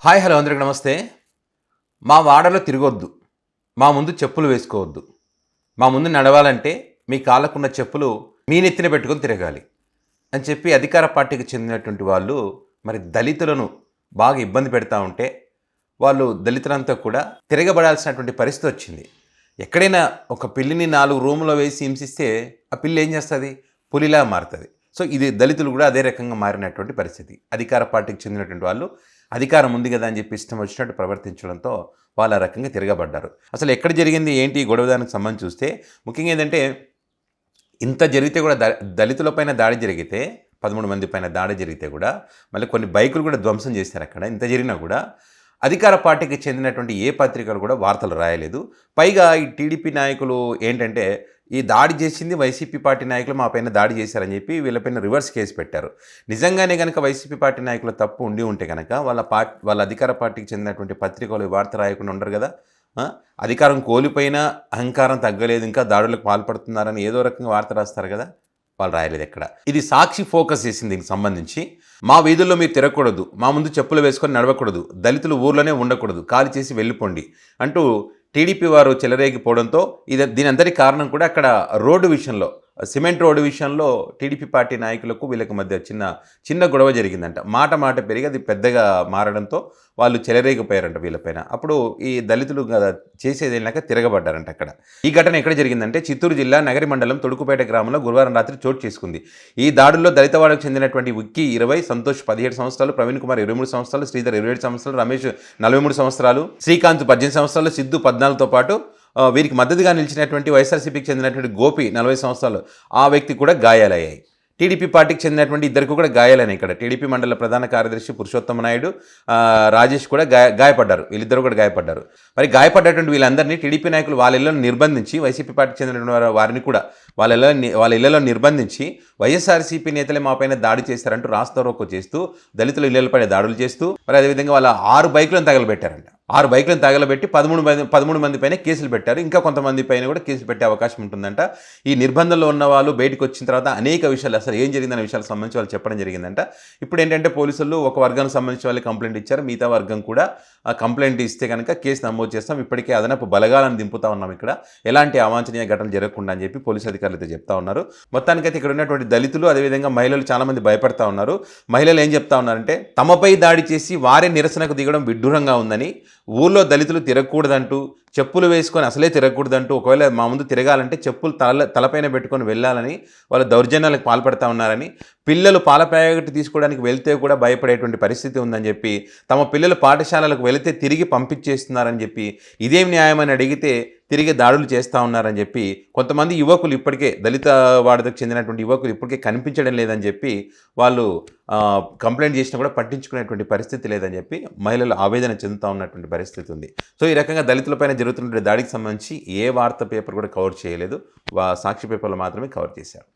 Hi hello అందరికి నమస్తే. మా వాడలో తిరగొద్దు, మా ముందు చెప్పులు వేసుకోవద్దు, మా ముందు నడవాలంటే మీ కాళ్ళకున్న చెప్పులు మీ నెత్తిన పెట్టుకొని తిరగాలి అని చెప్పి అధికార పార్టీకి చెందినటువంటి వాళ్ళు మరి దళితులను బాగా ఇబ్బంది పెడతా ఉంటే వాళ్ళు దళితులంతా కూడా తిరగబడాల్సినటువంటి పరిస్థితి వచ్చింది. ఎక్కడైనా ఒక పిల్లిని 4 రూములో వేసి హింసిస్తే ఆ పిల్లి ఏం చేస్తుంది? పులిలా మారుతుంది. సో ఇది దళితులు కూడా అదే రకంగా మారినటువంటి పరిస్థితి. అధికార పార్టీకి చెందినటువంటి వాళ్ళు అధికారం ఉంది కదా అని చెప్పి ఇష్టం వచ్చినట్టు ప్రవర్తించడంతో వాళ్ళు ఆ రకంగా తిరగబడ్డారు. అసలు ఎక్కడ జరిగింది ఏంటి గొడవదానికి సంబంధించి చూస్తే ముఖ్యంగా ఏంటంటే ఇంత జరిగితే కూడా దళితులపైన దాడి జరిగితే 13 మంది పైన దాడి జరిగితే కూడా మళ్ళీ కొన్ని బైకులు కూడా ధ్వంసం చేశారు. అక్కడ ఇంత జరిగినా కూడా అధికార పార్టీకి చెందినటువంటి ఏ పత్రికలు కూడా వార్తలు రాయలేదు. పైగా ఈ టీడీపీ నాయకులు ఏంటంటే ఈ దాడి చేసింది వైసీపీ పార్టీ నాయకులు మా పైన దాడి చేశారని చెప్పి వీళ్ళపైన రివర్స్ కేసు పెట్టారు. నిజంగానే కనుక వైసీపీ పార్టీ నాయకుల తప్పు ఉండి ఉంటే కనుక వాళ్ళ అధికార పార్టీకి చెందినటువంటి పత్రికలు వార్త రాయకుండా ఉండరు కదా. అధికారం కోల్పోయినా అహంకారం తగ్గలేదు, ఇంకా దాడులకు పాల్పడుతున్నారని ఏదో రకంగా వార్త రాస్తారు కదా, వాళ్ళు రాయలేదు ఎక్కడ. ఇది సాక్షి ఫోకస్ చేసింది దీనికి సంబంధించి. మా వీధుల్లో మీరు తిరగకూడదు, మా ముందు చెప్పులు వేసుకొని నడవకూడదు, దళితులు ఊర్లోనే ఉండకూడదు, ఖాళీ చేసి వెళ్ళిపోండి అంటూ టీడీపీ వారు చెలరేగిపోవడంతో దీని అందరి కారణం కూడా అక్కడ రోడ్డు విషయంలో, సిమెంట్ రోడ్డు విషయంలో టీడీపీ పార్టీ నాయకులకు వీళ్ళకి మధ్య చిన్న గొడవ జరిగిందంట. మాట పెరిగి అది పెద్దగా మారడంతో వాళ్ళు చెలరేగిపోయారంట వీళ్ళపైన. అప్పుడు ఈ దళితులు చేసేది వెళ్ళాక తిరగబడ్డారంట అక్కడ. ఈ ఘటన ఎక్కడ జరిగిందంటే చిత్తూరు జిల్లా నగరి మండలం తొడుకుపేట గ్రామంలో గురువారం రాత్రి చోటు చేసుకుంది. ఈ దాడుల్లో దళితవాడకు చెందినటువంటి విక్కీ 20, సంతోష్ 17 సంవత్సరాలు, ప్రవీణ్ కుమార్ 23 సంవత్సరాలు, శ్రీధర్ 27 సంవత్సరాలు, రమేష్ 43 సంవత్సరాలు, శ్రీకాంత్ 18 సంవత్సరాలు, సిద్ధు 14తో పాటు వీరికి మద్దతుగా నిలిచినటువంటి వైఎస్ఆర్సీపీకి చెందినటువంటి గోపి 40 సంవత్సరాలు ఆ వ్యక్తి కూడా గాయాలయ్యాయి. టీడీపీ పార్టీకి చెందినటువంటి ఇద్దరికి కూడా గాయాలని ఇక్కడ టీడీపీ మండల ప్రధాన కార్యదర్శి పురుషోత్తమ నాయుడు, రాజేష్ కూడా గాయపడ్డారు. వీళ్ళిద్దరు కూడా గాయపడ్డారు. మరి గాయపడ్డటువంటి వీళ్ళందరినీ టీడీపీ నాయకులు వాళ్ళ ఇళ్లను నిర్బంధించి, వైసీపీ పార్టీకి చెందినటువంటి వారిని కూడా వాళ్ళ ఇళ్లలో నిర్బంధించి వైఎస్ఆర్సీపీ నేతలే మాపైన దాడి చేశారంటూ రాస్తారోకో చేస్తూ దళితుల ఇళ్లపైన దాడులు చేస్తూ మరి అదేవిధంగా వాళ్ళ 6 బైకులను తగలబెట్టారంట. 6 బైకులను తగలబెట్టి 13 మంది పైన కేసులు పెట్టారు. ఇంకా కొంతమంది పైన కూడా కేసులు పెట్టే అవకాశం ఉంటుందంట. ఈ నిర్బంధంలో ఉన్న వాళ్ళు బయటకు వచ్చిన తర్వాత అనేక విషయాలు, అసలు ఏం జరిగిందనే విషయాలకు సంబంధించి వాళ్ళు చెప్పడం జరిగిందంట. ఇప్పుడు ఏంటంటే పోలీసులు ఒక వర్గానికి సంబంధించి వాళ్ళు కంప్లైంట్ ఇచ్చారు, మిగతా వర్గం కూడా కంప్లైంట్ ఇస్తే కనుక కేసు నమోదు చేస్తాం, ఇప్పటికే అదనపు బలగాలను దింపుతా ఉన్నాం, ఇక్కడ ఎలాంటి అవాంఛనీయ ఘటనలు జరగకుండా అని చెప్పి పోలీసు అధికారులు అయితే చెప్తా ఉన్నారు. మొత్తానికైతే ఇక్కడ ఉన్నటువంటి దళితులు అదేవిధంగా మహిళలు చాలా మంది భయపడతా ఉన్నారు. మహిళలు ఏం చెప్తా ఉన్నారంటే తమపై దాడి చేసి వారే నిరసనకు దిగడం విడ్డూరంగా ఉందని, ఊళ్ళో దళితులు తిరగకూడదంటూ, చెప్పులు వేసుకొని అసలే తిరగకూడదంటూ, ఒకవేళ మా ముందు తిరగాలంటే చెప్పులు తలపైన పెట్టుకొని వెళ్ళాలని వాళ్ళు దౌర్జన్యాలకు పాల్పడతా ఉన్నారని, పిల్లలు పాల ప్యాకెట్ తీసుకోవడానికి వెళ్తే కూడా భయపడేటువంటి పరిస్థితి ఉందని చెప్పి, తమ పిల్లలు పాఠశాలలకు వెళితే తిరిగి పంపించేస్తున్నారని చెప్పి, ఇదేం న్యాయమని అడిగితే తిరిగి దాడులు చేస్తూ ఉన్నారని చెప్పి, కొంతమంది యువకులు ఇప్పటికే దళిత వాడకు చెందినటువంటి యువకులు ఇప్పటికే కనిపించడం లేదని చెప్పి వాళ్ళు కంప్లైంట్ చేసినా కూడా పట్టించుకునేటువంటి పరిస్థితి లేదని చెప్పి మహిళలు ఆవేదన చెందుతూ ఉన్నటువంటి పరిస్థితి ఉంది. సో ఈ రకంగా దళితులపైన జరుగుతున్నటువంటి దాడికి సంబంధించి ఏ వార్తా పేపర్ కూడా కవర్ చేయలేదు, సాక్షి పేపర్లో మాత్రమే కవర్ చేశారు.